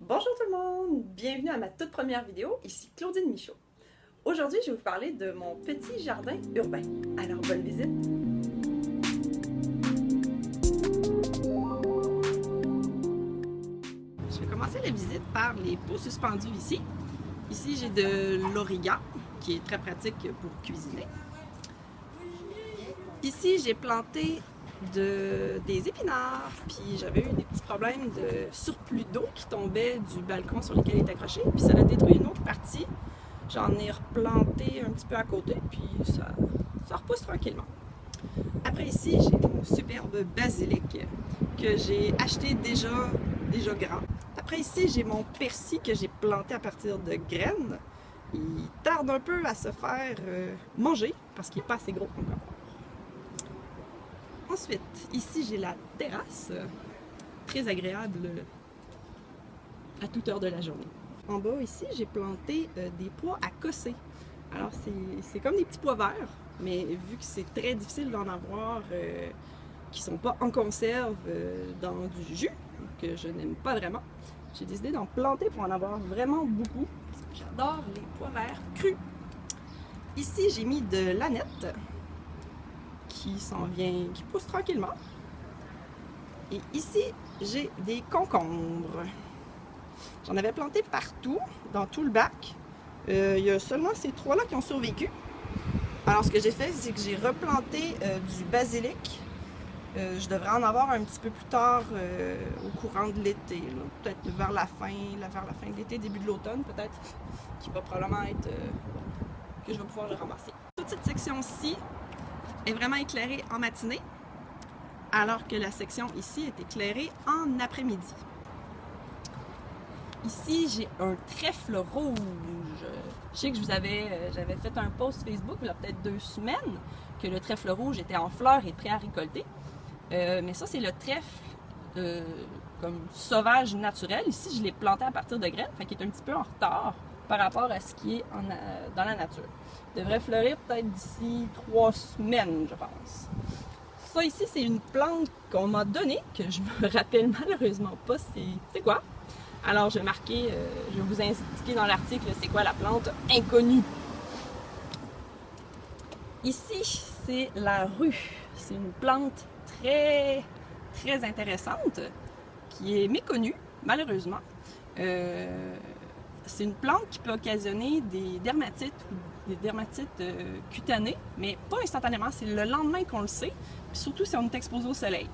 Bonjour tout le monde, bienvenue à ma toute première vidéo, ici Claudine Michaud. Aujourd'hui, je vais vous parler de mon petit jardin urbain. Alors, bonne visite! Je vais commencer la visite par les pots suspendus ici. Ici, j'ai de l'origan, qui est très pratique pour cuisiner. Ici, j'ai planté des épinards, puis j'avais eu des petits problèmes de surplus d'eau qui tombait du balcon sur lequel il est accroché, puis ça a détruit une autre partie. J'en ai replanté un petit peu à côté, puis ça repousse tranquillement. Après ici, j'ai mon superbe basilic que j'ai acheté déjà grand. Après ici, j'ai mon persil que j'ai planté à partir de graines. Il tarde un peu à se faire manger parce qu'il n'est pas assez gros encore. Ensuite, ici j'ai la terrasse, très agréable à toute heure de la journée. En bas ici, j'ai planté des pois à cosser. Alors c'est comme des petits pois verts, mais vu que c'est très difficile d'en avoir qui ne sont pas en conserve dans du jus, que je n'aime pas vraiment, j'ai décidé d'en planter pour en avoir vraiment beaucoup, parce que j'adore les pois verts crus. Ici, j'ai mis de l'aneth, qui s'en vient, qui pousse tranquillement. Et ici, j'ai des concombres. J'en avais planté partout, dans tout le bac. Il y a seulement ces trois-là qui ont survécu. Alors, ce que j'ai fait, c'est que j'ai replanté du basilic. Je devrais en avoir un petit peu plus tard au courant de l'été, peut-être vers la fin de l'été, début de l'automne, peut-être, qui va probablement être que je vais pouvoir le ramasser. Toute cette section-ci est vraiment éclairée en matinée, alors que la section ici est éclairée en après-midi. Ici, j'ai un trèfle rouge. Je sais que j'avais fait un post Facebook il y a peut-être 2 semaines que le trèfle rouge était en fleurs et prêt à récolter. Mais ça, c'est le trèfle comme sauvage naturel. Ici, je l'ai planté à partir de graines, fait qu'il est un petit peu en retard par rapport à ce qui est dans la nature. Il devrait fleurir peut-être d'ici 3 semaines, je pense. Ça ici, c'est une plante qu'on m'a donnée, que je me rappelle malheureusement pas c'est quoi. Alors, je vais vous indiquer dans l'article c'est quoi la plante inconnue. Ici, c'est la rue. C'est une plante très, très intéressante qui est méconnue, malheureusement. C'est une plante qui peut occasionner des dermatites ou des dermatites cutanées, mais pas instantanément, c'est le lendemain qu'on le sait, puis surtout si on est exposé au soleil.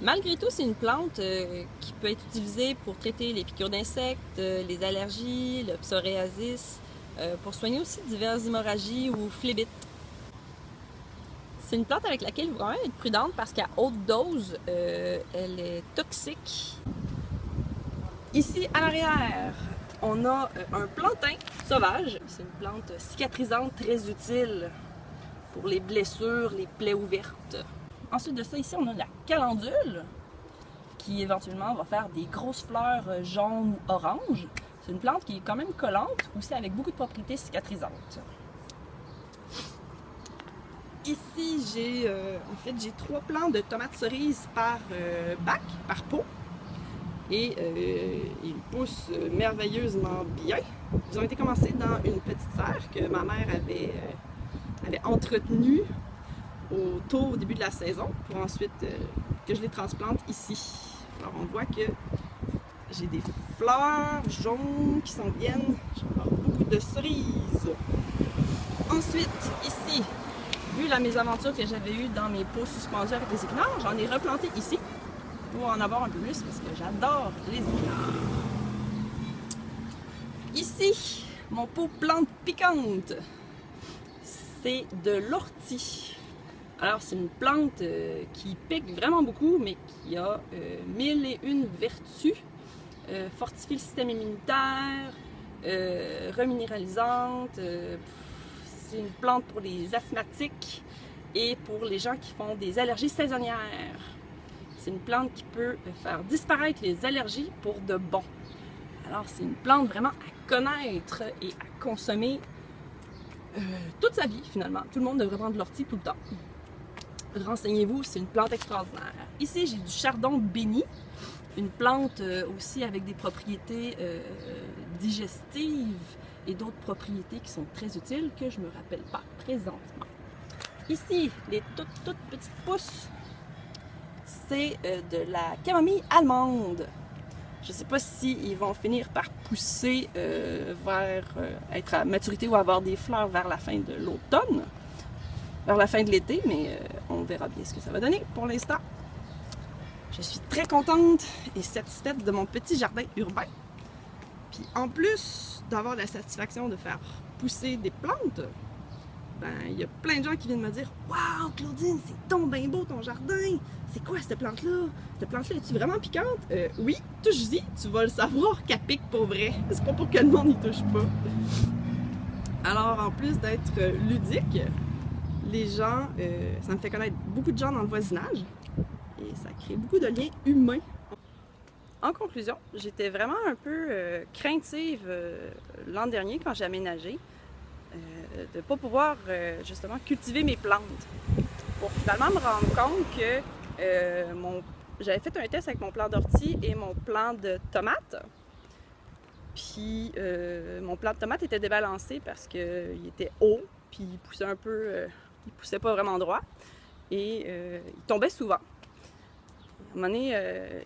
Malgré tout, c'est une plante qui peut être utilisée pour traiter les piqûres d'insectes, les allergies, le psoriasis, pour soigner aussi diverses hémorragies ou phlébites. C'est une plante avec laquelle il faut quand même être prudente parce qu'à haute dose, elle est toxique. Ici, à l'arrière, on a un plantain sauvage. C'est une plante cicatrisante très utile pour les blessures, les plaies ouvertes. Ensuite de ça, ici, on a la calendule qui éventuellement va faire des grosses fleurs jaunes ou oranges. C'est une plante qui est quand même collante, aussi avec beaucoup de propriétés cicatrisantes. Ici, j'ai 3 plants de tomates cerises par bac, par pot. Et ils poussent merveilleusement bien. Ils ont été commencés dans une petite serre que ma mère avait entretenue au début de la saison pour ensuite que je les transplante ici. Alors on voit que j'ai des fleurs jaunes qui s'en viennent. J'ai encore beaucoup de cerises. Ensuite, ici, vu la mésaventure que j'avais eue dans mes pots suspendus avec les épinards, j'en ai replanté ici pour en avoir un peu plus parce que j'adore les épinards. Ici, mon pot plante piquante, c'est de l'ortie. Alors, c'est une plante qui pique vraiment beaucoup, mais qui a 1001 vertus. Fortifie le système immunitaire, reminéralisante. C'est une plante pour les asthmatiques et pour les gens qui font des allergies saisonnières. C'est une plante qui peut faire disparaître les allergies pour de bon. Alors, c'est une plante vraiment à connaître et à consommer toute sa vie, finalement. Tout le monde devrait prendre de l'ortie tout le temps. Renseignez-vous, c'est une plante extraordinaire. Ici, j'ai du chardon béni. une plante aussi avec des propriétés digestives et d'autres propriétés qui sont très utiles que je ne me rappelle pas présentement. Ici, les toutes petites pousses, c'est de la camomille allemande. Je ne sais pas s'ils vont finir par pousser vers être à maturité ou avoir des fleurs vers la fin de l'automne, vers la fin de l'été, mais on verra bien ce que ça va donner pour l'instant. Je suis très contente et satisfaite de mon petit jardin urbain. Puis en plus d'avoir la satisfaction de faire pousser des plantes, ben il y a plein de gens qui viennent me dire « Wow, Claudine, c'est donc bien beau ton jardin! C'est quoi cette plante-là? Cette plante-là, est-tu vraiment piquante? Oui, touche-y, tu vas le savoir qu'elle pique pour vrai. C'est pas pour que le monde n'y touche pas. » Alors en plus d'être ludique, les gens, ça me fait connaître beaucoup de gens dans le voisinage. Et ça crée beaucoup de liens humains. En conclusion, j'étais vraiment un peu craintive l'an dernier quand j'ai aménagé de ne pas pouvoir justement cultiver mes plantes. Pour finalement me rendre compte que j'avais fait un test avec mon plant d'ortie et mon plant de tomates. Puis mon plant de tomates était débalancé parce qu'il était haut, puis il poussait un peu, il poussait pas vraiment droit et il tombait souvent. À un moment donné,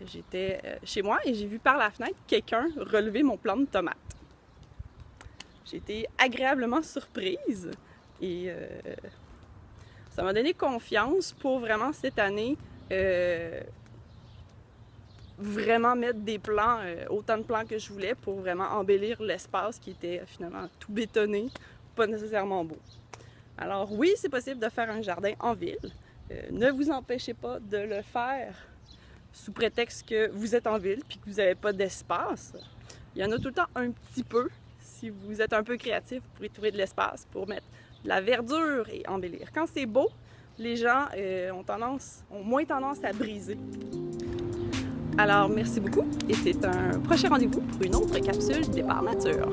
j'étais chez moi et j'ai vu par la fenêtre quelqu'un relever mon plant de tomates. J'ai été agréablement surprise et ça m'a donné confiance pour vraiment cette année vraiment mettre des plants, autant de plants que je voulais pour vraiment embellir l'espace qui était finalement tout bétonné, pas nécessairement beau. Alors oui, c'est possible de faire un jardin en ville. Ne vous empêchez pas de le faire sous prétexte que vous êtes en ville puis que vous n'avez pas d'espace. Il y en a tout le temps un petit peu. Si vous êtes un peu créatif, vous pourrez trouver de l'espace pour mettre de la verdure et embellir. Quand c'est beau, les gens ont moins tendance à briser. Alors, merci beaucoup et c'est un prochain rendez-vous pour une autre capsule Départ Nature.